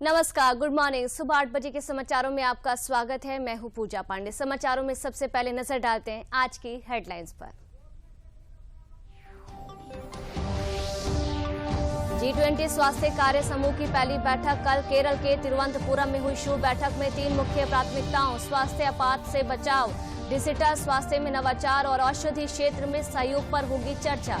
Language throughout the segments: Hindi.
नमस्कार, गुड मॉर्निंग। सुबह 8 बजे के समाचारों में आपका स्वागत है। मैं हूं पूजा पांडे। समाचारों में सबसे पहले नजर डालते हैं आज की हेडलाइंस पर। G20 स्वास्थ्य कार्य समूह की पहली बैठक कल केरल के तिरुवनंतपुरम में हुई। शुभ बैठक में 3 मुख्य प्राथमिकताओं स्वास्थ्य आपात से बचाव, डिजिटल स्वास्थ्य में नवाचार और औषधि क्षेत्र में सहयोग पर होगी चर्चा।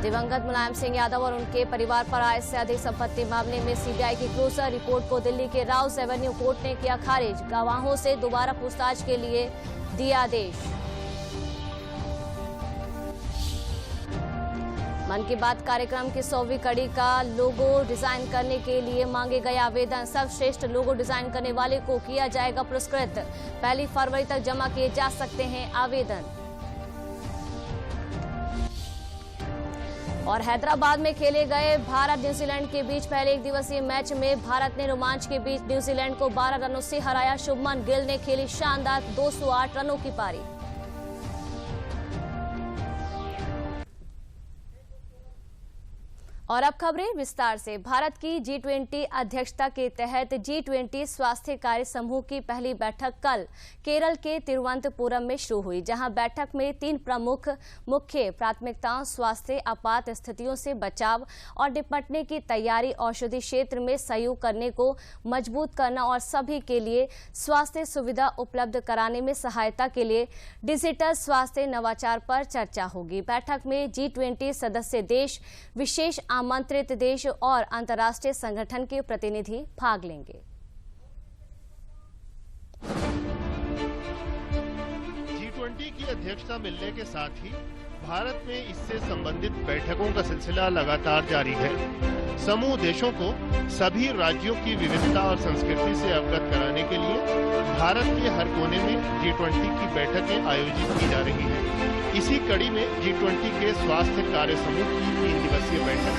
दिवंगत मुलायम सिंह यादव और उनके परिवार पर आय से अधिक संपत्ति मामले में सीबीआई की क्रूसर रिपोर्ट को दिल्ली के राउस एवेन्यू कोर्ट ने किया खारिज। गवाहों से दोबारा पूछताछ के लिए दिया आदेश। मन की बात कार्यक्रम की 100वीं कड़ी का लोगो डिजाइन करने के लिए मांगे गए आवेदन। सर्वश्रेष्ठ लोगो डिजाइन करने वाले को किया जाएगा पुरस्कृत। 1 फरवरी तक जमा किए जा सकते हैं आवेदन। और हैदराबाद में खेले गए भारत न्यूजीलैंड के बीच पहले एक दिवसीय मैच में भारत ने रोमांच के बीच न्यूजीलैंड को 12 रनों से हराया। शुभमन गिल ने खेली शानदार 208 रनों की पारी। और अब खबरें विस्तार से। भारत की G20 अध्यक्षता के तहत G20 स्वास्थ्य कार्य समूह की पहली बैठक कल केरल के तिरुवनंतपुरम में शुरू हुई, जहां बैठक में 3 प्रमुख मुख्य प्राथमिकताओं स्वास्थ्य आपात स्थितियों से बचाव और निपटने की तैयारी, औषधि क्षेत्र में सहयोग करने को मजबूत करना और सभी के लिए स्वास्थ्य सुविधा उपलब्ध कराने में सहायता के लिए डिजिटल स्वास्थ्य नवाचार पर चर्चा होगी। बैठक में G20 सदस्य देश, विशेष आमंत्रित देश और अंतर्राष्ट्रीय संगठन के प्रतिनिधि भाग लेंगे। G20 की अध्यक्षता मिलने के साथ ही भारत में इससे संबंधित बैठकों का सिलसिला लगातार जारी है। समूह देशों को सभी राज्यों की विविधता और संस्कृति से अवगत कराने के लिए भारत के हर कोने में G20 की बैठकें आयोजित की जा रही हैं। इसी कड़ी में G20 के स्वास्थ्य कार्य समूह की 3 दिवसीय बैठक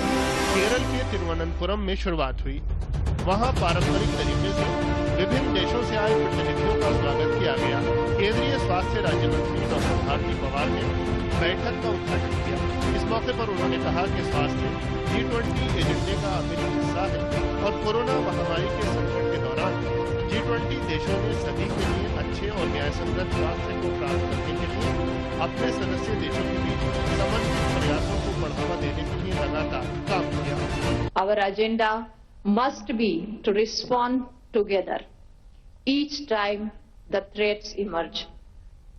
केरल के तिरुवनंतपुरम में शुरुआत हुई। वहां पारंपरिक तरीके से विभिन्न देशों से आए प्रतिनिधियों का स्वागत किया गया। केंद्रीय स्वास्थ्य राज्य मंत्री डॉक्टर भारती पवार ने बैठक का उद्घाटन किया। इस मौके पर उन्होंने कहा कि स्वास्थ्य G20 एजेंडे का अभिन्न हिस्सा है और कोरोना महामारी के संकट के दौरान G20 देशों ने सभी के लिए अच्छे और न्यायसंगत स्वास्थ्य को प्राप्त करने के लिए अपने सदस्य देशों के बीच समन्वित प्रयासों को बढ़ावा देने के लिए लगातार काम किया। Our agenda must be to respond together each time the threats emerge.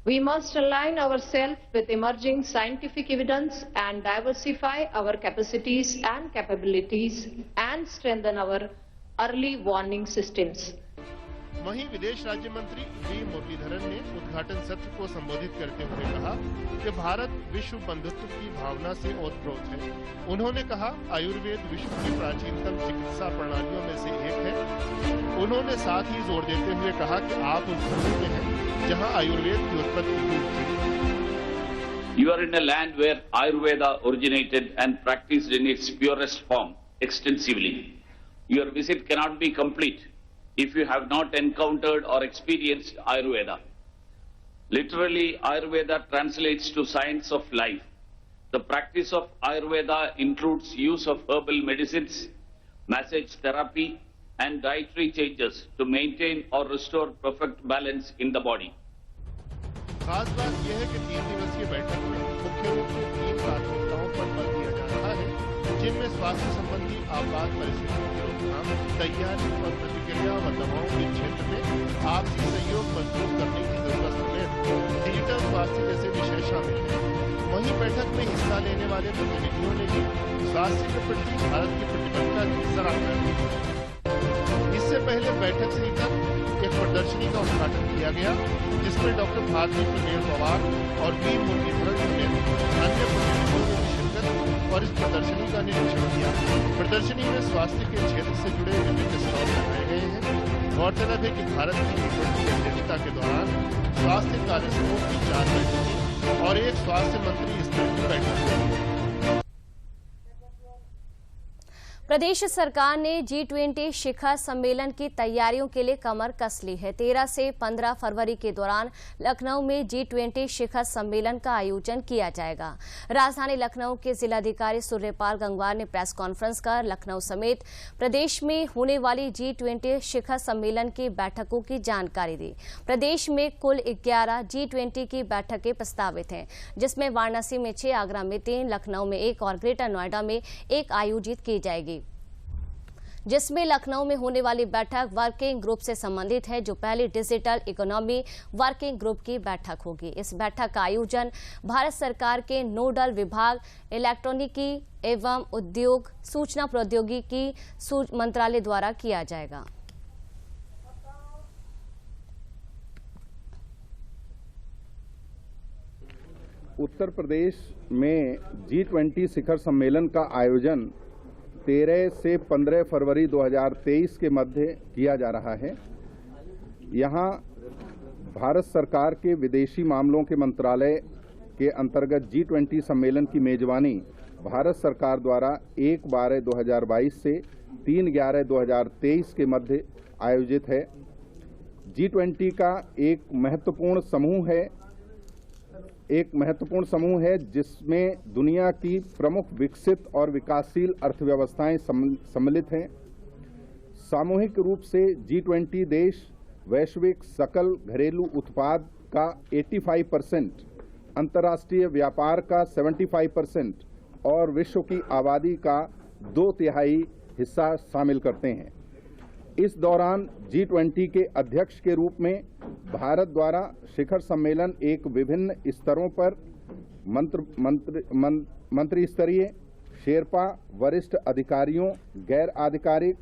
We must align ourselves with emerging scientific evidence and diversify our capacities and capabilities and strengthen our early warning systems. वहीं विदेश राज्य मंत्री वी मुरलीधरन ने उद्घाटन सत्र को संबोधित करते हुए कहा कि भारत विश्व बंधुत्व की भावना से ओतप्रोत है। उन्होंने कहा आयुर्वेद विश्व की प्राचीनतम चिकित्सा प्रणालियों में से एक है। उन्होंने साथ ही जोर देते हुए कहा कि आप उस भूमि में हैं जहां आयुर्वेद की उत्पत्ति हुई थी। You are in a land where Ayurveda originated and practiced in its purest form extensively. Your visit cannot be complete if you have not encountered or experienced Ayurveda. Literally, Ayurveda translates to science of life. The practice of Ayurveda includes use of herbal medicines, massage therapy, and dietary changes to maintain or restore perfect balance in the body. खास बात यह है कि 3 दिवसीय बैठक में मुख्य रूप से 3 प्राथमिकताओं पर बल दिया जा रहा है, जिनमें स्वास्थ्य संबंधी आपात परिस्थितियों की रोकथाम, तैयारी और प्रतिक्रिया व दवाओं के क्षेत्र में आपसी सहयोग मजबूत करने की जरूरत समेत डिजिटल स्वास्थ्य जैसे विषय शामिल हैं। वहीं बैठक में हिस्सा लेने वाले प्रतिनिधियों ने भी स्वास्थ्य के प्रति भारत की प्रतिबद्धता की सराहना की। इससे पहले बैठक से इतर एक प्रदर्शनी का उद्घाटन किया गया, जिसमें डॉक्टर भारती पवार और वी मुरलीधरन समेत अन्य प्रतिनिधियों ने शिरकत और इस प्रदर्शनी का निरीक्षण किया। प्रदर्शनी में स्वास्थ्य के क्षेत्र से जुड़े विभिन्न स्टॉल लगाए गए हैं। गौरतलब है कि भारत की G20 अध्यक्षता के दौरान स्वास्थ्य कार्य समूह की 4 बैठकें और एक स्वास्थ्य मंत्री स्तर की बैठक हुई। प्रदेश सरकार ने G20 शिखर सम्मेलन की तैयारियों के लिए कमर कस ली है। 13 से 15 फरवरी के दौरान लखनऊ में G20 शिखर सम्मेलन का आयोजन किया जाएगा। राजधानी लखनऊ के जिलाधिकारी सूर्यपाल गंगवार ने प्रेस कॉन्फ्रेंस कर लखनऊ समेत प्रदेश में होने वाली G20 शिखर सम्मेलन की बैठकों की जानकारी दी। प्रदेश में कुल 11 G20 की बैठकें प्रस्तावित हैं, जिसमें वाराणसी में 6, आगरा में 3, लखनऊ में 1 और ग्रेटर नोएडा में 1 आयोजित की जाएगी, जिसमें लखनऊ में होने वाली बैठक वर्किंग ग्रुप से संबंधित है, जो पहली डिजिटल इकोनॉमी वर्किंग ग्रुप की बैठक होगी। इस बैठक का आयोजन भारत सरकार के नोडल विभाग इलेक्ट्रॉनिकी एवं उद्योग सूचना प्रौद्योगिकी मंत्रालय द्वारा किया जाएगा। उत्तर प्रदेश में G20 शिखर सम्मेलन का आयोजन 13 से 15 फरवरी 2023 के मध्य किया जा रहा है। यहाँ भारत सरकार के विदेशी मामलों के मंत्रालय के अंतर्गत G20 सम्मेलन की मेजबानी भारत सरकार द्वारा 1/12/2022 से 3/11/2023 के मध्य आयोजित है। G20 का एक महत्वपूर्ण समूह है जिसमें दुनिया की प्रमुख विकसित और विकासशील अर्थव्यवस्थाएं सम्मिलित हैं। सामूहिक रूप से G20 देश वैश्विक सकल घरेलू उत्पाद का 85%, अंतर्राष्ट्रीय व्यापार का 75% और विश्व की आबादी का 2/3 हिस्सा शामिल करते हैं। इस दौरान G20 के अध्यक्ष के रूप में भारत द्वारा शिखर सम्मेलन एक विभिन्न स्तरों पर मंत्री स्तरीय, शेरपा, वरिष्ठ अधिकारियों, गैर आधिकारिक,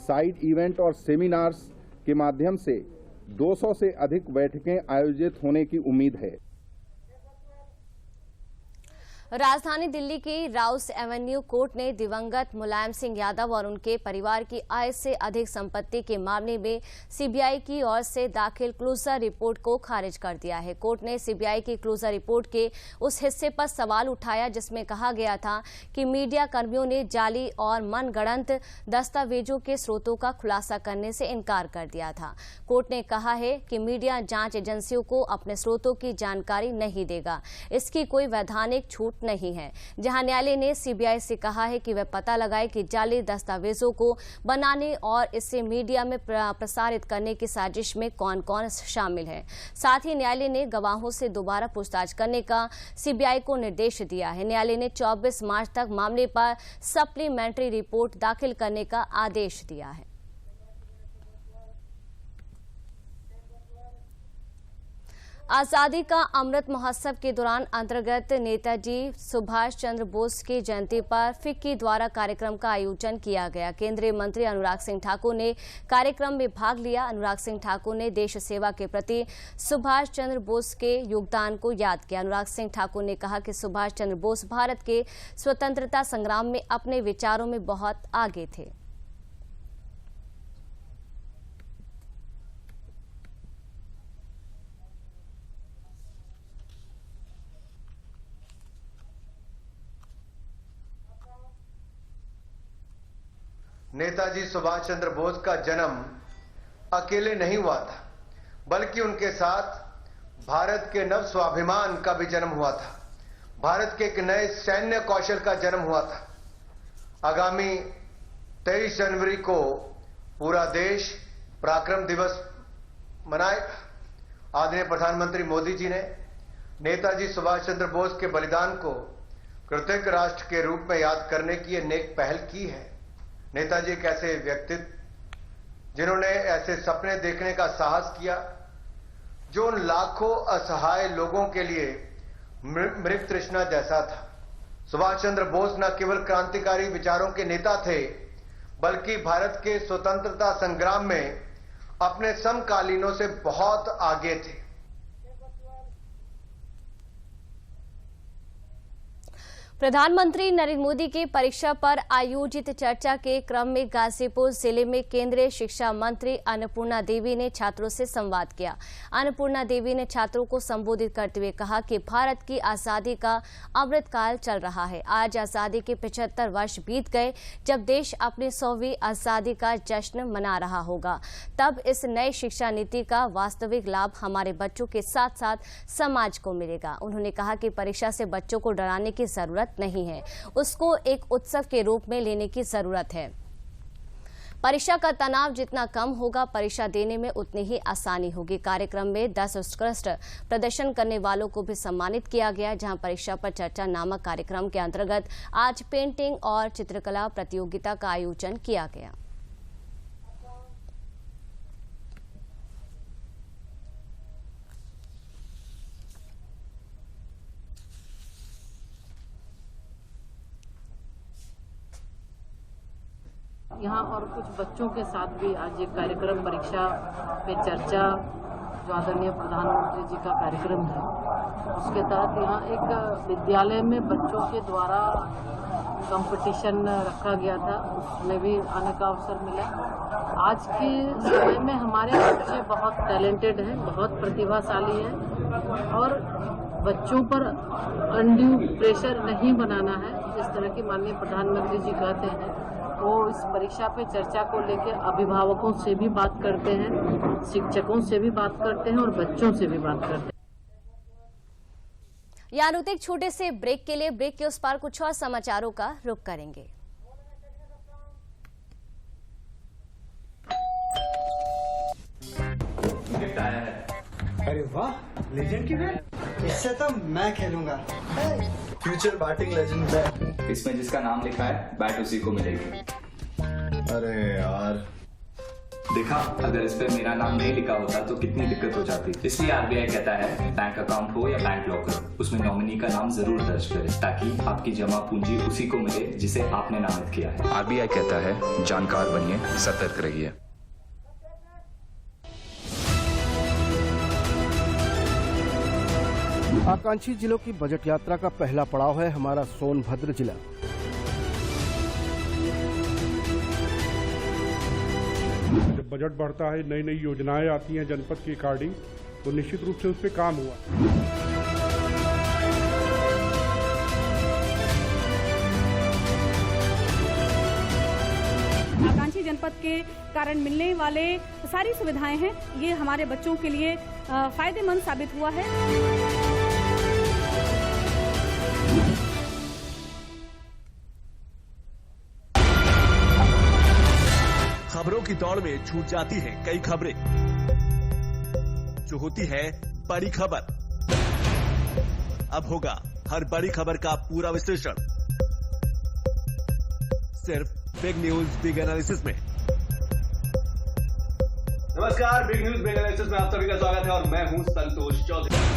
साइड इवेंट और सेमिनार्स के माध्यम से 200 से अधिक बैठकें आयोजित होने की उम्मीद है। राजधानी दिल्ली की राउस एवेन्यू कोर्ट ने दिवंगत मुलायम सिंह यादव और उनके परिवार की आय से अधिक संपत्ति के मामले में सीबीआई की ओर से दाखिल क्लोजर रिपोर्ट को खारिज कर दिया है। कोर्ट ने सीबीआई की क्लोजर रिपोर्ट के उस हिस्से पर सवाल उठाया जिसमें कहा गया था कि मीडिया कर्मियों ने जाली और मनगढ़ंत दस्तावेजों के स्रोतों का खुलासा करने से इनकार कर दिया था। कोर्ट ने कहा है कि मीडिया जांच एजेंसियों को अपने स्रोतों की जानकारी नहीं देगा, इसकी कोई वैधानिक छूट नहीं है। जहां न्यायालय ने सीबीआई से कहा है कि वह पता लगाए कि जाली दस्तावेजों को बनाने और इसे मीडिया में प्रसारित करने की साजिश में कौन कौन शामिल है। साथ ही न्यायालय ने गवाहों से दोबारा पूछताछ करने का सीबीआई को निर्देश दिया है। न्यायालय ने 24 मार्च तक मामले पर सप्लीमेंट्री रिपोर्ट दाखिल करने का आदेश दिया है। आजादी का अमृत महोत्सव के दौरान अंतर्गत नेताजी सुभाष चंद्र बोस की जयंती पर फिक्की द्वारा कार्यक्रम का आयोजन किया गया। केंद्रीय मंत्री अनुराग सिंह ठाकुर ने कार्यक्रम में भाग लिया। अनुराग सिंह ठाकुर ने देश सेवा के प्रति सुभाष चंद्र बोस के योगदान को याद किया। अनुराग सिंह ठाकुर ने कहा कि सुभाष चंद्र बोस भारत के स्वतंत्रता संग्राम में अपने विचारों में बहुत आगे थे। नेताजी सुभाष चंद्र बोस का जन्म अकेले नहीं हुआ था, बल्कि उनके साथ भारत के नव स्वाभिमान का भी जन्म हुआ था। भारत के एक नए सैन्य कौशल का जन्म हुआ था। आगामी 23 जनवरी को पूरा देश पराक्रम दिवस मनाएगा। आदरणीय प्रधानमंत्री मोदी जी ने नेताजी सुभाष चंद्र बोस के बलिदान को कृतज्ञ राष्ट्र के रूप में याद करने की ये नेक पहल की है। नेताजी एक ऐसे व्यक्तित्व जिन्होंने ऐसे सपने देखने का साहस किया जो उन लाखों असहाय लोगों के लिए मृत तृष्णा जैसा था। सुभाष चंद्र बोस न केवल क्रांतिकारी विचारों के नेता थे, बल्कि भारत के स्वतंत्रता संग्राम में अपने समकालीनों से बहुत आगे थे। प्रधानमंत्री नरेंद्र मोदी की परीक्षा पर आयोजित चर्चा के क्रम में गाजीपुर जिले में केंद्रीय शिक्षा मंत्री अन्नपूर्णा देवी ने छात्रों से संवाद किया। अन्नपूर्णा देवी ने छात्रों को संबोधित करते हुए कहा कि भारत की आजादी का अमृतकाल चल रहा है। आज आजादी के 75 वर्ष बीत गए। जब देश अपनी 100वीं आजादी का जश्न मना रहा होगा, तब इस नई शिक्षा नीति का वास्तविक लाभ हमारे बच्चों के साथ साथ समाज को मिलेगा। उन्होंने कहा कि परीक्षा से बच्चों को डराने की जरूरत नहीं है, उसको एक उत्सव के रूप में लेने की जरूरत है। परीक्षा का तनाव जितना कम होगा, परीक्षा देने में उतनी ही आसानी होगी। कार्यक्रम में 10 उत्कृष्ट प्रदर्शन करने वालों को भी सम्मानित किया गया, जहां परीक्षा पर चर्चा नामक कार्यक्रम के अंतर्गत आज पेंटिंग और चित्रकला प्रतियोगिता का आयोजन किया गया। यहाँ और कुछ बच्चों के साथ भी आज एक कार्यक्रम परीक्षा पे चर्चा जो आदरणीय प्रधानमंत्री जी का कार्यक्रम है, उसके तहत यहाँ एक विद्यालय में बच्चों के द्वारा कंपटीशन रखा गया था, उसमें भी आने का अवसर मिला। आज के समय में हमारे बच्चे बहुत टैलेंटेड हैं, बहुत प्रतिभाशाली हैं और बच्चों पर अनड्यू प्रेशर नहीं बनाना है। जिस तरह की माननीय प्रधानमंत्री जी कहते हैं, वो इस परीक्षा पे चर्चा को लेकर अभिभावकों से भी बात करते हैं, शिक्षकों से भी बात करते हैं और बच्चों से भी बात करते हैं। यहाँ रुकते एक छोटे से ब्रेक के लिए, ब्रेक के उस पार कुछ और समाचारों का रुख करेंगे। अरे वाह, लेजेंड की बैट, इससे तो मैं खेलूंगा। Future batting legend bat. इसमें जिसका नाम लिखा है, बैट उसी को मिलेगी। अरे यार, देखा, अगर इस पे मेरा नाम नहीं लिखा होता तो कितनी दिक्कत हो जाती। इसलिए आरबीआई कहता है, बैंक अकाउंट हो या बैंक लॉकर, उसमें नॉमिनी का नाम जरूर दर्ज करें, ताकि आपकी जमा पूंजी उसी को मिले जिसे आपने नामित किया है। आरबीआई कहता है, जानकार बनिए, सतर्क रहिए। आकांक्षी जिलों की बजट यात्रा का पहला पड़ाव है हमारा सोनभद्र जिला। जब बजट बढ़ता है, नई नई योजनाएं आती हैं जनपद के अकॉर्डिंग, तो निश्चित रूप से उस पर काम हुआ। आकांक्षी जनपद के कारण मिलने वाले सारी सुविधाएं हैं, ये हमारे बच्चों के लिए फायदेमंद साबित हुआ है। खबरों की दौड़ में छूट जाती हैं कई खबरें, जो होती है बड़ी खबर। अब होगा हर बड़ी खबर का पूरा विश्लेषण, सिर्फ बिग न्यूज बिग एनालिसिस में। नमस्कार, बिग न्यूज बिग एनालिसिस में आप सभी का स्वागत है और मैं हूं संतोष चौधरी।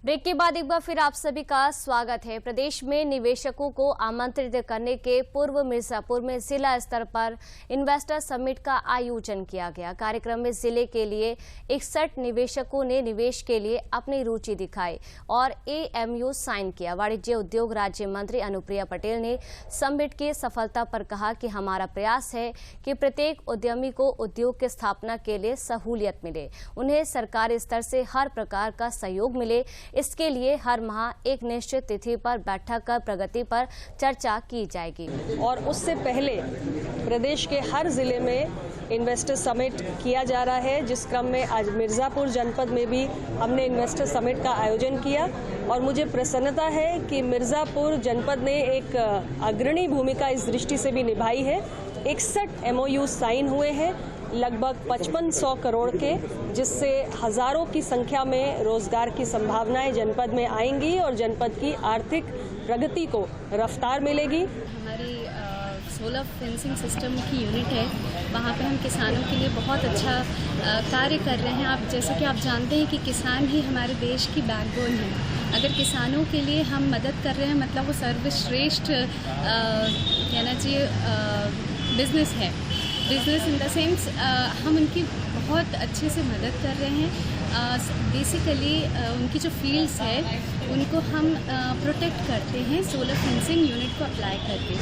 ब्रेक के बाद एक बार फिर आप सभी का स्वागत है। प्रदेश में निवेशकों को आमंत्रित करने के पूर्व मिर्जापुर में जिला स्तर पर इन्वेस्टर समिट का आयोजन किया गया। कार्यक्रम में जिले के लिए 61 निवेशकों ने निवेश के लिए अपनी रुचि दिखाई और एएमयू साइन किया। वाणिज्य उद्योग राज्य मंत्री अनुप्रिया पटेल ने समिट की सफलता पर कहा कि हमारा प्रयास है कि प्रत्येक उद्यमी को उद्योग की स्थापना के लिए सहूलियत मिले, उन्हें सरकारी स्तर से हर प्रकार का सहयोग मिले। इसके लिए हर माह एक निश्चित तिथि पर बैठक कर प्रगति पर चर्चा की जाएगी। और उससे पहले प्रदेश के हर जिले में इन्वेस्टर समिट किया जा रहा है, जिस क्रम में आज मिर्जापुर जनपद में भी हमने इन्वेस्टर समिट का आयोजन किया और मुझे प्रसन्नता है कि मिर्जापुर जनपद ने एक अग्रणी भूमिका इस दृष्टि से भी निभाई है। 61 एमओयू साइन हुए हैं, लगभग 5500 करोड़ के, जिससे हजारों की संख्या में रोजगार की संभावनाएं जनपद में आएंगी और जनपद की आर्थिक प्रगति को रफ्तार मिलेगी। हमारी सोलर फेंसिंग सिस्टम की यूनिट है, वहाँ पे हम किसानों के लिए बहुत अच्छा कार्य कर रहे हैं। आप जैसे कि आप जानते हैं कि किसान ही हमारे देश की बैकबोन है। अगर किसानों के लिए हम मदद कर रहे हैं, मतलब वो सर्वश्रेष्ठ कहना चाहिए बिजनेस है। बिजनेस इन द सेंस हम उनकी बहुत अच्छे से मदद कर रहे हैं। बेसिकली उनकी जो फील्ड्स है उनको हम प्रोटेक्ट करते हैं सोलर फेंसिंग यूनिट को अप्लाई करके।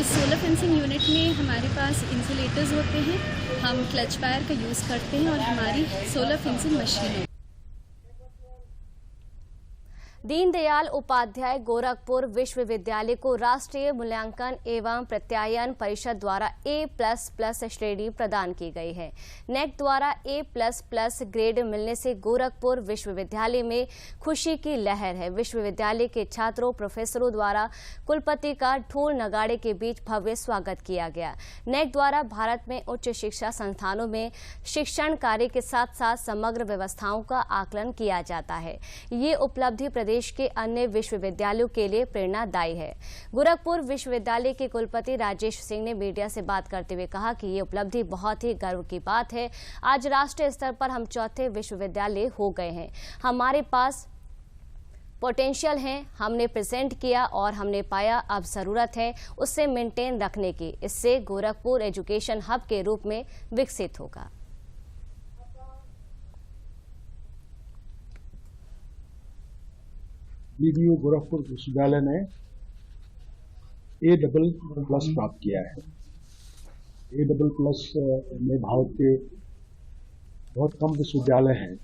इस सोलर फेंसिंग यूनिट में हमारे पास इंसुलेटर्स होते हैं, हम क्लच वायर का यूज़ करते हैं और हमारी सोलर फेंसिंग मशीन है। दीनदयाल उपाध्याय गोरखपुर विश्वविद्यालय को राष्ट्रीय मूल्यांकन एवं प्रत्यायन परिषद द्वारा A++ श्रेणी प्रदान की गई है। नेक द्वारा A++ ग्रेड मिलने से गोरखपुर विश्वविद्यालय में खुशी की लहर है। विश्वविद्यालय के छात्रों प्रोफेसरों द्वारा कुलपति का ढोल नगाड़े के बीच भव्य स्वागत किया गया। नेक द्वारा भारत में उच्च शिक्षा संस्थानों में शिक्षण कार्य के साथ साथ समग्र व्यवस्थाओं का आकलन किया जाता है। ये उपलब्धि प्रदेश के अन्य विश्वविद्यालयों के लिए प्रेरणादायी है। गोरखपुर विश्वविद्यालय के कुलपति राजेश सिंह ने मीडिया से बात करते हुए कहा कि ये उपलब्धि बहुत ही गर्व की बात है। आज राष्ट्रीय स्तर पर हम चौथे विश्वविद्यालय हो गए हैं। हमारे पास पोटेंशियल है, हमने प्रेजेंट किया और हमने पाया अब जरूरत है उससे मेंटेन रखने की। इससे गोरखपुर एजुकेशन हब के रूप में विकसित होगा। बीडीयू गोरखपुर विश्वविद्यालय ने A++ प्राप्त किया है। A++ में भारत के बहुत कम विश्वविद्यालय हैं,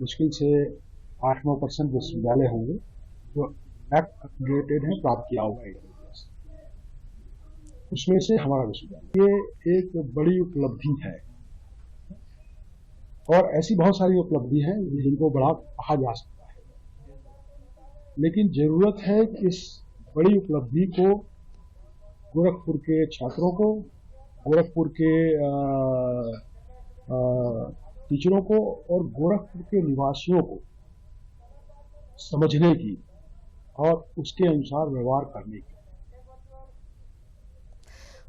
मुश्किल से 8-9% विश्वविद्यालय होंगे जो NAAC हैं, प्राप्त किया होगा। उसमें से हमारा विश्वविद्यालय, ये एक बड़ी उपलब्धि है और ऐसी बहुत सारी उपलब्धि हैं जिनको बड़ा कहा जा सकता है, लेकिन जरूरत है कि इस बड़ी उपलब्धि को गोरखपुर के छात्रों को, गोरखपुर के टीचरों को और गोरखपुर के निवासियों को समझने की और उसके अनुसार व्यवहार करने की।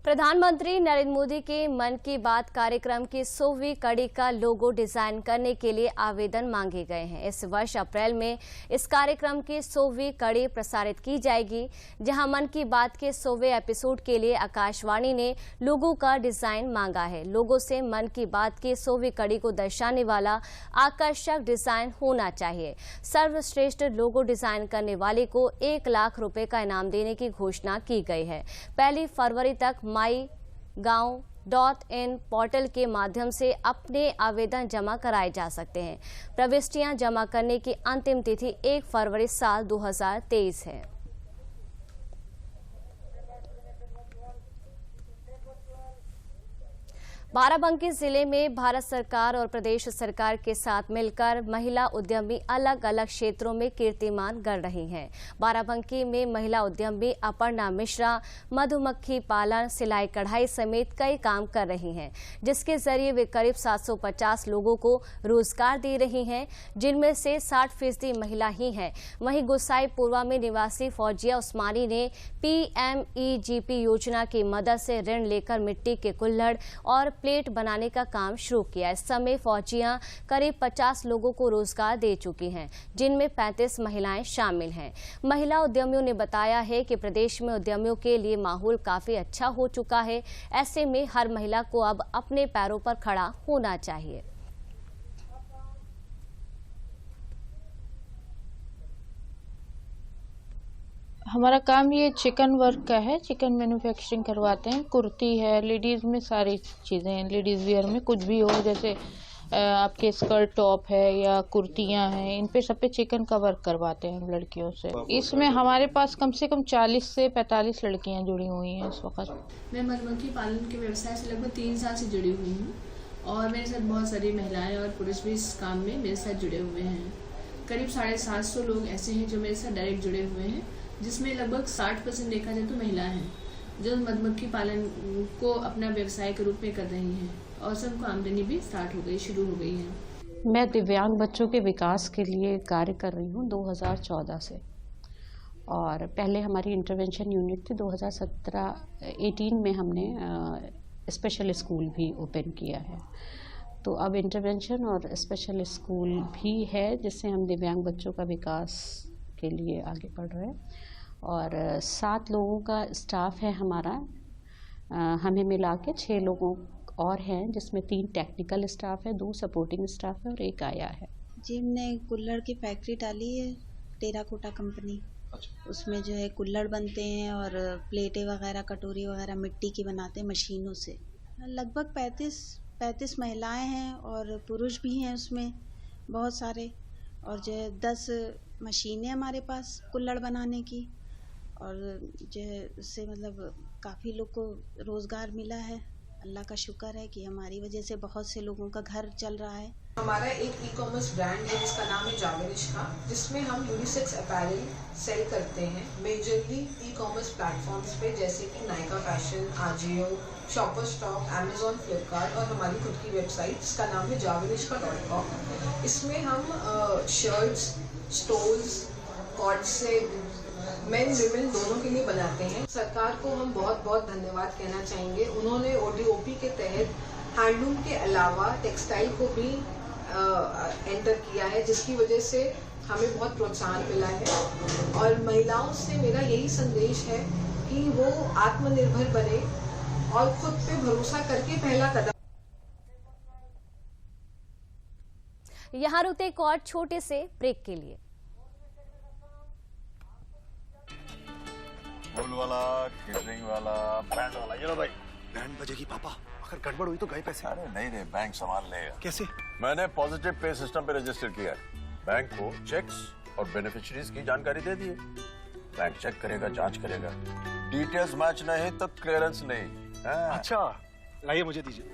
प्रधानमंत्री नरेंद्र मोदी के मन की बात कार्यक्रम की 100वीं कड़ी का लोगो डिजाइन करने के लिए आवेदन मांगे गए हैं। इस वर्ष अप्रैल में इस कार्यक्रम की 100वीं कड़ी प्रसारित की जाएगी, जहां मन की बात के 100वें एपिसोड के लिए आकाशवाणी ने लोगो का डिजाइन मांगा है। लोगो से मन की बात की 100वीं कड़ी को दर्शाने वाला आकर्षक डिजाइन होना चाहिए। सर्वश्रेष्ठ लोगो डिजाइन करने वाले को 1 लाख रुपए का इनाम देने की घोषणा की गई है। 1 फरवरी तक MyGov.in पोर्टल के माध्यम से अपने आवेदन जमा कराए जा सकते हैं। प्रविष्टियां जमा करने की अंतिम तिथि 1 फरवरी साल 2023 है। बाराबंकी जिले में भारत सरकार और प्रदेश सरकार के साथ मिलकर महिला उद्यमी अलग अलग क्षेत्रों में कीर्तिमान गढ़ रही हैं। बाराबंकी में महिला उद्यमी अपर्णा मिश्रा मधुमक्खी पालन, सिलाई कढ़ाई समेत कई काम कर रही हैं, जिसके जरिए वे करीब 750 लोगों को रोजगार दे रही हैं, जिनमें से 60% महिला ही हैं। वहीं गोसाई पूर्वा में निवासी फौजिया उस्मानी ने PMEGP योजना की मदद से ऋण लेकर मिट्टी के कुल्हड़ और प्लेट बनाने का काम शुरू किया। इस समय फौजियां करीब 50 लोगों को रोजगार दे चुकी हैं, जिनमें 35 महिलाएं शामिल हैं। महिला उद्यमियों ने बताया है कि प्रदेश में उद्यमियों के लिए माहौल काफी अच्छा हो चुका है। ऐसे में हर महिला को अब अपने पैरों पर खड़ा होना चाहिए। हमारा काम ये चिकन वर्क का है। चिकन मैन्युफैक्चरिंग करवाते हैं। कुर्ती है, लेडीज़ में सारी चीज़ें हैं। लेडीज़ वेयर में कुछ भी हो, जैसे आपके स्कर्ट टॉप है या कुर्तियां हैं, इन पे सब पे चिकन का वर्क करवाते हैं लड़कियों से। इसमें हमारे पास कम से कम 40 से 45 लड़कियां जुड़ी हुई हैं इस वक्त। मैं मधुमक्खी पालन के व्यवसाय से लगभग 3 साल से जुड़ी हुई हूँ और मेरे साथ बहुत सारी महिलाएं और पुरुष भी इस काम में मेरे साथ जुड़े हुए हैं। करीब 750 लोग ऐसे हैं जो मेरे साथ डायरेक्ट जुड़े हुए हैं, जिसमें लगभग 60% देखा जाए तो महिलाएं हैं जो मधुमक्खी पालन को अपना व्यवसाय के रूप में कर रही हैं और सबको आमदनी भी शुरू हो गई है। मैं दिव्यांग बच्चों के विकास के लिए कार्य कर रही हूँ 2014 से, और पहले हमारी इंटरवेंशन यूनिट थी। 2017-18 में हमने स्पेशल स्कूल भी ओपन किया है। तो अब इंटरवेंशन और स्पेशल स्कूल भी है, जिससे हम दिव्यांग बच्चों का विकास के लिए आगे बढ़ रहे हैं। और 7 लोगों का स्टाफ है हमारा। हमें मिला के 6 लोगों और हैं जिसमें 3 टेक्निकल स्टाफ है, 2 सपोर्टिंग स्टाफ है और 1 आया है। जी हमने कुल्हड़ की फैक्ट्री डाली है, टेराकोटा कंपनी। उसमें जो है कुल्हड़ बनते हैं और प्लेटें वगैरह, कटोरी वगैरह मिट्टी की बनाते हैं मशीनों से। लगभग 35 महिलाएं हैं और पुरुष भी हैं उसमें बहुत सारे। और जो है 10 मशीनें हमारे पास कुल्हड़ बनाने की, और जो है उससे मतलब काफ़ी लोग को रोज़गार मिला है। अल्लाह का शुक्र है कि हमारी वजह से बहुत से लोगों का घर चल रहा है। हमारा एक ई-कॉमर्स ब्रांड है जिसका नाम है जावेनिशा, जिसमें हम यूनिसेक्स अपैरल सेल करते हैं मेजरली ई-कॉमर्स प्लेटफॉर्म्स पे, जैसे कि Nykaa fashion, Ajio, shopper stock, Amazon, Flipkart और हमारी खुद की वेबसाइट जिसका नाम है javanishka.com। इसमें हम शर्ट्स, स्टोल्स, कॉर्ड से मेन विमेन दोनों के लिए बनाते हैं। सरकार को हम बहुत बहुत धन्यवाद कहना चाहेंगे। उन्होंने ODOP के तहत हैंडलूम के अलावा टेक्सटाइल को भी एंटर किया है, जिसकी वजह से हमें बहुत प्रोत्साहन मिला है। और महिलाओं से मेरा यही संदेश है कि वो आत्मनिर्भर बने और खुद पे भरोसा करके पहला कदम। यहाँ रुकते एक और छोटे से ब्रेक के लिए। फूल वाला, केटरिंग वाला, बैंड वाला, ये लो भाई। बैंड बजेगी पापा, अगर गड़बड़ हुई तो गए पैसे। अरे नहीं, बैंक संभाल लेगा। कैसे? मैंने पॉजिटिव पे सिस्टम पे रजिस्टर किया है। बैंक को चेक्स और बेनिफिशियरीज की जानकारी दे दी है। बैंक चेक करेगा, जांच करेगा, डिटेल्स मैच नहीं तो क्लियरेंस नहीं। अच्छा, लाइए मुझे दीजिए।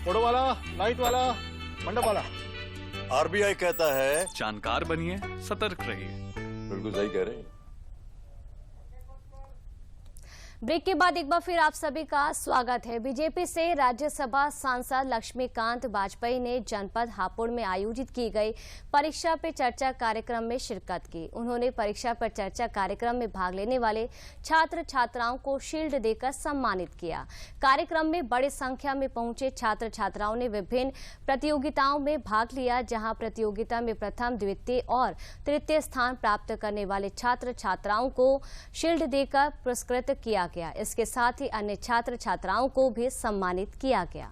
फोटो वाला, लाइट वाला, मंडप वाला। RBI कहता है जानकार बनिए, सतर्क रहिए। बिल्कुल सही कह रहे हैं। ब्रेक के बाद एक बार फिर आप सभी का स्वागत है। बीजेपी से राज्यसभा सांसद लक्ष्मीकांत वाजपेयी ने जनपद हापुड़ में आयोजित की गई परीक्षा पे चर्चा कार्यक्रम में शिरकत की। उन्होंने परीक्षा पर चर्चा कार्यक्रम में भाग लेने वाले छात्र छात्राओं को शील्ड देकर सम्मानित किया। कार्यक्रम में बड़ी संख्या में पहुंचे छात्र छात्राओं ने विभिन्न प्रतियोगिताओं में भाग लिया, जहां प्रतियोगिता में प्रथम, द्वितीय और तृतीय स्थान प्राप्त करने वाले छात्र छात्राओं को शील्ड देकर पुरस्कृत किया गया। इसके साथ ही अन्य छात्र छात्राओं को भी सम्मानित किया गया।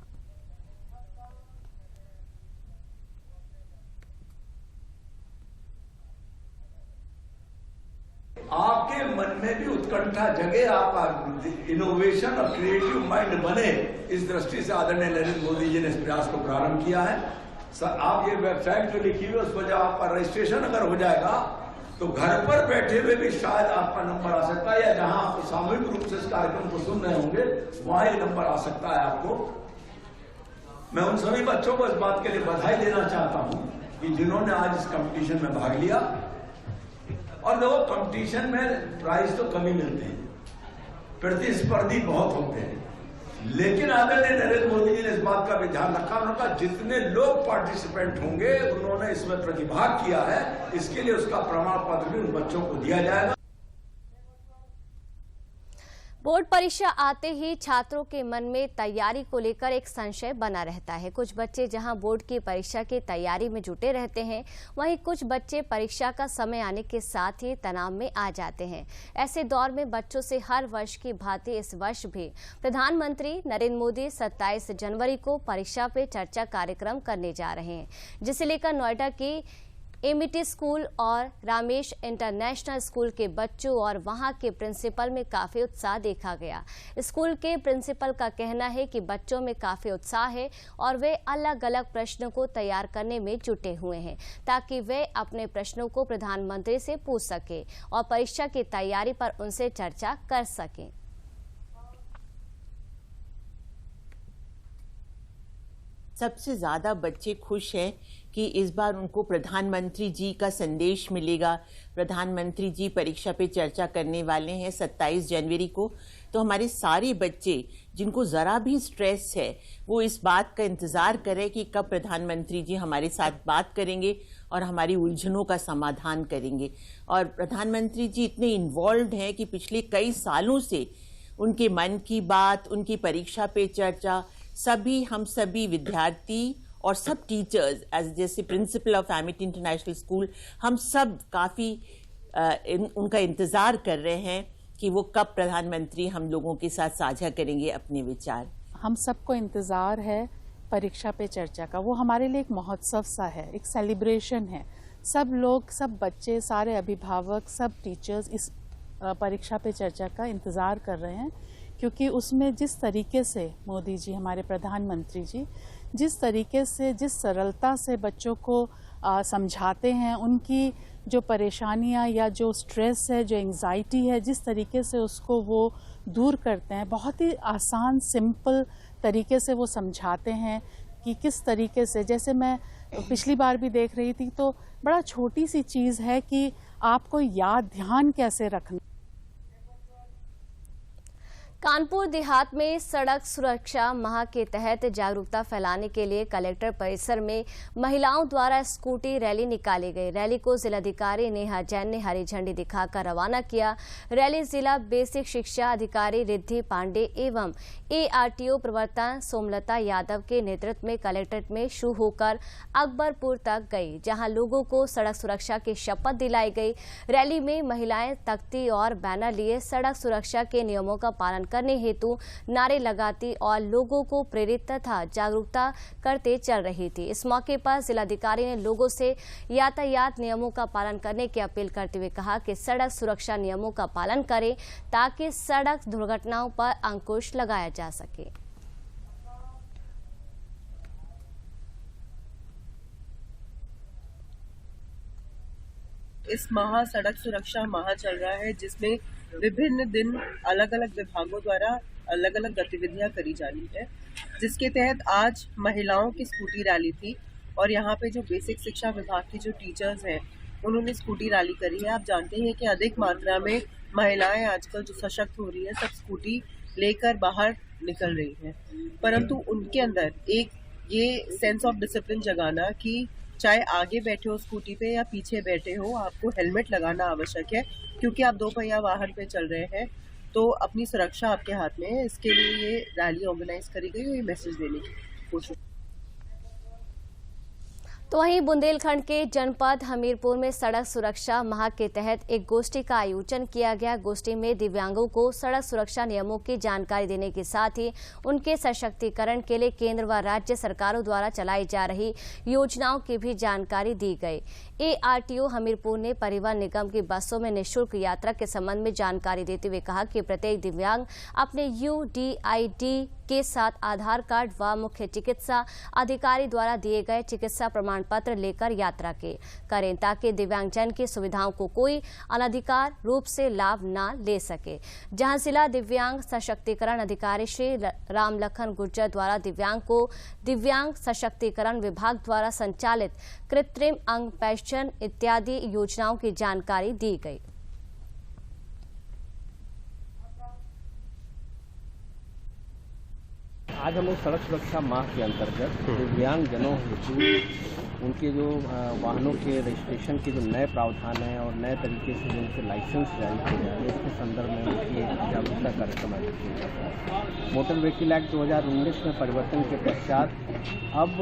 आपके मन में भी उत्कंठा जगे, आप इनोवेशन और क्रिएटिव माइंड बने, इस दृष्टि से आदरणीय नरेंद्र मोदी जी ने इस प्रयास को प्रारंभ किया है। सर, आप ये वेबसाइट जो लिखी हुई है उस पर जब आपका रजिस्ट्रेशन अगर हो जाएगा तो घर पर बैठे हुए भी शायद आपका नंबर आ सकता है, या जहां आप सामूहिक रूप से इस कार्यक्रम को सुन रहे होंगे वहां ये नंबर आ सकता है आपको। मैं उन सभी बच्चों को इस बात के लिए बधाई देना चाहता हूं कि जिन्होंने आज इस कंपटीशन में भाग लिया। और देखो, कंपटीशन में प्राइज तो कम ही मिलते हैं, प्रतिस्पर्धी बहुत होते हैं, लेकिन आदरणीय नरेंद्र मोदी जी ने इस बात का भी ध्यान रखा। उन्होंने कहा जितने लोग पार्टिसिपेंट होंगे उन्होंने इसमें प्रतिभाग किया है, इसके लिए उसका प्रमाण पत्र भी उन बच्चों को दिया जाएगा। बोर्ड परीक्षा आते ही छात्रों के मन में तैयारी को लेकर एक संशय बना रहता है। कुछ बच्चे जहां बोर्ड की परीक्षा की तैयारी में जुटे रहते हैं, वहीं कुछ बच्चे परीक्षा का समय आने के साथ ही तनाव में आ जाते हैं। ऐसे दौर में बच्चों से हर वर्ष की भांति इस वर्ष भी प्रधानमंत्री नरेंद्र मोदी 27 जनवरी को परीक्षा पे चर्चा कार्यक्रम करने जा रहे हैं, जिसे लेकर नोएडा की एमिटी स्कूल और रामेश इंटरनेशनल स्कूल के बच्चों और वहां के प्रिंसिपल में काफी उत्साह देखा गया। स्कूल के प्रिंसिपल का कहना है कि बच्चों में काफी उत्साह है और वे अलग अलग प्रश्नों को तैयार करने में जुटे हुए हैं, ताकि वे अपने प्रश्नों को प्रधानमंत्री से पूछ सके और परीक्षा की तैयारी पर उनसे चर्चा कर सकें। सबसे ज़्यादा बच्चे खुश हैं कि इस बार उनको प्रधानमंत्री जी का संदेश मिलेगा। प्रधानमंत्री जी परीक्षा पे चर्चा करने वाले हैं 27 जनवरी को। तो हमारे सारे बच्चे जिनको ज़रा भी स्ट्रेस है वो इस बात का इंतज़ार करें कि कब प्रधानमंत्री जी हमारे साथ बात करेंगे और हमारी उलझनों का समाधान करेंगे। और प्रधानमंत्री जी इतने इन्वॉल्व्ड हैं कि पिछले कई सालों से उनके मन की बात, उनकी परीक्षा पे चर्चा, हम सभी विद्यार्थी और सब टीचर्स जैसे principle of Amity international school, हम सब काफ़ी उनका इंतज़ार कर रहे हैं कि वो कब प्रधानमंत्री हम लोगों के साथ साझा करेंगे अपने विचार। हम सबको इंतज़ार है परीक्षा पे चर्चा का। वो हमारे लिए एक महोत्सव सा है, एक सेलिब्रेशन है। सब लोग, सब बच्चे, सारे अभिभावक, सब टीचर्स इस परीक्षा पे चर्चा का इंतज़ार कर रहे हैं, क्योंकि उसमें जिस तरीके से मोदी जी, हमारे प्रधानमंत्री जी, जिस तरीके से, जिस सरलता से बच्चों को समझाते हैं, उनकी जो परेशानियां या जो स्ट्रेस है, जो एंग्जाइटी है, जिस तरीके से उसको वो दूर करते हैं, बहुत ही आसान सिंपल तरीके से वो समझाते हैं कि किस तरीके से, जैसे मैं पिछली बार भी देख रही थी, तो बड़ा छोटी सी चीज़ है कि आपको याद ध्यान कैसे रखना। कानपुर देहात में सड़क सुरक्षा माह के तहत जागरूकता फैलाने के लिए कलेक्टर परिसर में महिलाओं द्वारा स्कूटी रैली निकाली गई। रैली को जिलाधिकारी नेहा जैन ने हरी झंडी दिखाकर रवाना किया। रैली जिला बेसिक शिक्षा अधिकारी रिद्धि पांडे एवं ARTO प्रवर्तन सोमलता यादव के नेतृत्व में कलेक्ट्रेट में शुरू होकर अकबरपुर तक गई, जहां लोगों को सड़क सुरक्षा की शपथ दिलाई गई। रैली में महिलाएं तख्ती और बैनर लिए सड़क सुरक्षा के नियमों का पालन करने हेतु नारे लगाती और लोगों को प्रेरित तथा जागरूकता करते चल रही थी। इस मौके पर जिलाधिकारी ने लोगों से यातायात नियमों का पालन करने की अपील करते हुए कहा कि सड़क सुरक्षा नियमों का पालन करें ताकि सड़क दुर्घटनाओं पर अंकुश लगाया जा सके। इस माह सड़क सुरक्षा माह चल रहा है, जिसमें विभिन्न दिन अलग अलग विभागों द्वारा अलग अलग गतिविधियां करी जानी है, जिसके तहत आज महिलाओं की स्कूटी रैली थी और यहाँ पे जो बेसिक शिक्षा विभाग की जो टीचर्स हैं उन्होंने स्कूटी रैली करी है। आप जानते हैं कि अधिक मात्रा में महिलाएं आजकल जो सशक्त हो रही है, सब स्कूटी लेकर बाहर निकल रही हैं, परंतु उनके अंदर एक ये सेंस ऑफ डिसिप्लिन जगाना कि चाहे आगे बैठे हो स्कूटी पे या पीछे बैठे हो, आपको हेलमेट लगाना आवश्यक है, क्योंकि आप 2 पहिया वाहन पे चल रहे हैं, तो अपनी सुरक्षा आपके हाथ में है। इसके लिए ये रैली ऑर्गेनाइज करी गई और ये मैसेज देने की कोशिश। तो वहीं बुंदेलखंड के जनपद हमीरपुर में सड़क सुरक्षा माह के तहत एक गोष्ठी का आयोजन किया गया। गोष्ठी में दिव्यांगों को सड़क सुरक्षा नियमों की जानकारी देने के साथ ही उनके सशक्तिकरण के लिए केंद्र व राज्य सरकारों द्वारा चलाई जा रही योजनाओं की भी जानकारी दी गई। ARTO हमीरपुर ने परिवहन निगम की बसों में निःशुल्क यात्रा के संबंध में जानकारी देते हुए कहा कि प्रत्येक दिव्यांग अपने UDID के साथ आधार कार्ड व मुख्य चिकित्सा अधिकारी द्वारा दिए गए चिकित्सा प्रमाण पत्र लेकर यात्रा करें, ताकि दिव्यांगजन की सुविधाओं को कोई अनधिकार रूप से लाभ न ले सके। जहां जिला दिव्यांग सशक्तिकरण अधिकारी श्री राम लखन गुर्जर द्वारा दिव्यांग सशक्तिकरण विभाग द्वारा संचालित कृत्रिम अंग पेंशन इत्यादि योजनाओं की जानकारी दी गई। आज हम लोग सड़क सुरक्षा माह के अंतर्गत दिव्यांग जनों हेतु उनके जो वाहनों के रजिस्ट्रेशन के जो नए प्रावधान हैं और नए तरीके से जो उनके लाइसेंस जारी किए जा रहे हैं, इसके संदर्भ में उनकी जागरूकता कार्यक्रम आयोजित किया जाता है। मोटर व्हीकल एक्ट 2019 में परिवर्तन के पश्चात अब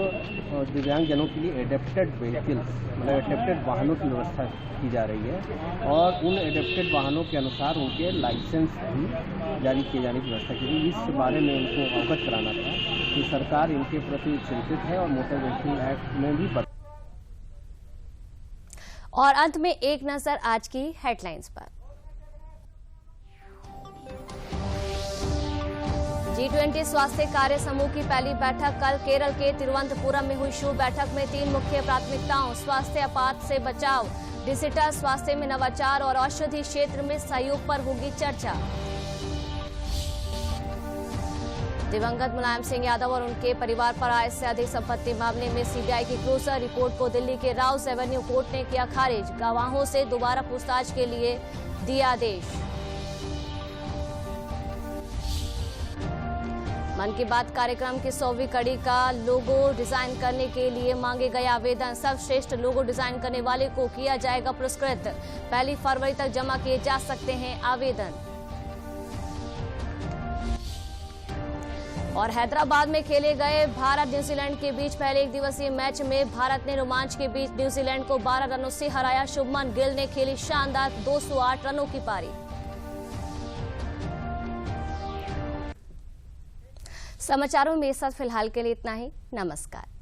दिव्यांग जनों के लिए एडेप्टेड व्हीकल्स, मतलब एडेप्टेड वाहनों की व्यवस्था की जा रही है और उन एडेप्टेड वाहनों के अनुसार उनके लाइसेंस भी जारी किए जाने की व्यवस्था की गई। इस बारे में उनको अवगत कराना था कि सरकार इनके प्रति चिंतित है और मोटर व्हीकल एक्ट में भी और अंत में एक नजर आज की हेडलाइंस पर। G20 स्वास्थ्य कार्य समूह की पहली बैठक कल केरल के तिरुवनंतपुरम में हुई। शुभ बैठक में 3 मुख्य प्राथमिकताओं स्वास्थ्य आपात से बचाव, डिजिटल स्वास्थ्य में नवाचार और औषधि क्षेत्र में सहयोग पर होगी चर्चा। दिवंगत मुलायम सिंह यादव और उनके परिवार पर आय से अधिक संपत्ति मामले में CBI की क्रूजर रिपोर्ट को दिल्ली के राउस एवेन्यू कोर्ट ने किया खारिज। गवाहों से दोबारा पूछताछ के लिए दिया आदेश। मन की बात कार्यक्रम की 100वीं कड़ी का लोगो डिजाइन करने के लिए मांगे गए आवेदन। सर्वश्रेष्ठ लोगो डिजाइन करने वाले को किया जाएगा पुरस्कृत। 1 फरवरी तक जमा किए जा सकते हैं आवेदन। और हैदराबाद में खेले गए भारत न्यूजीलैंड के बीच पहले 1 दिवसीय मैच में भारत ने रोमांच के बीच न्यूजीलैंड को 12 रनों से हराया। शुभमन गिल ने खेली शानदार 208 रनों की पारी। समाचारों में इस साथ फिलहाल के लिए इतना ही। नमस्कार।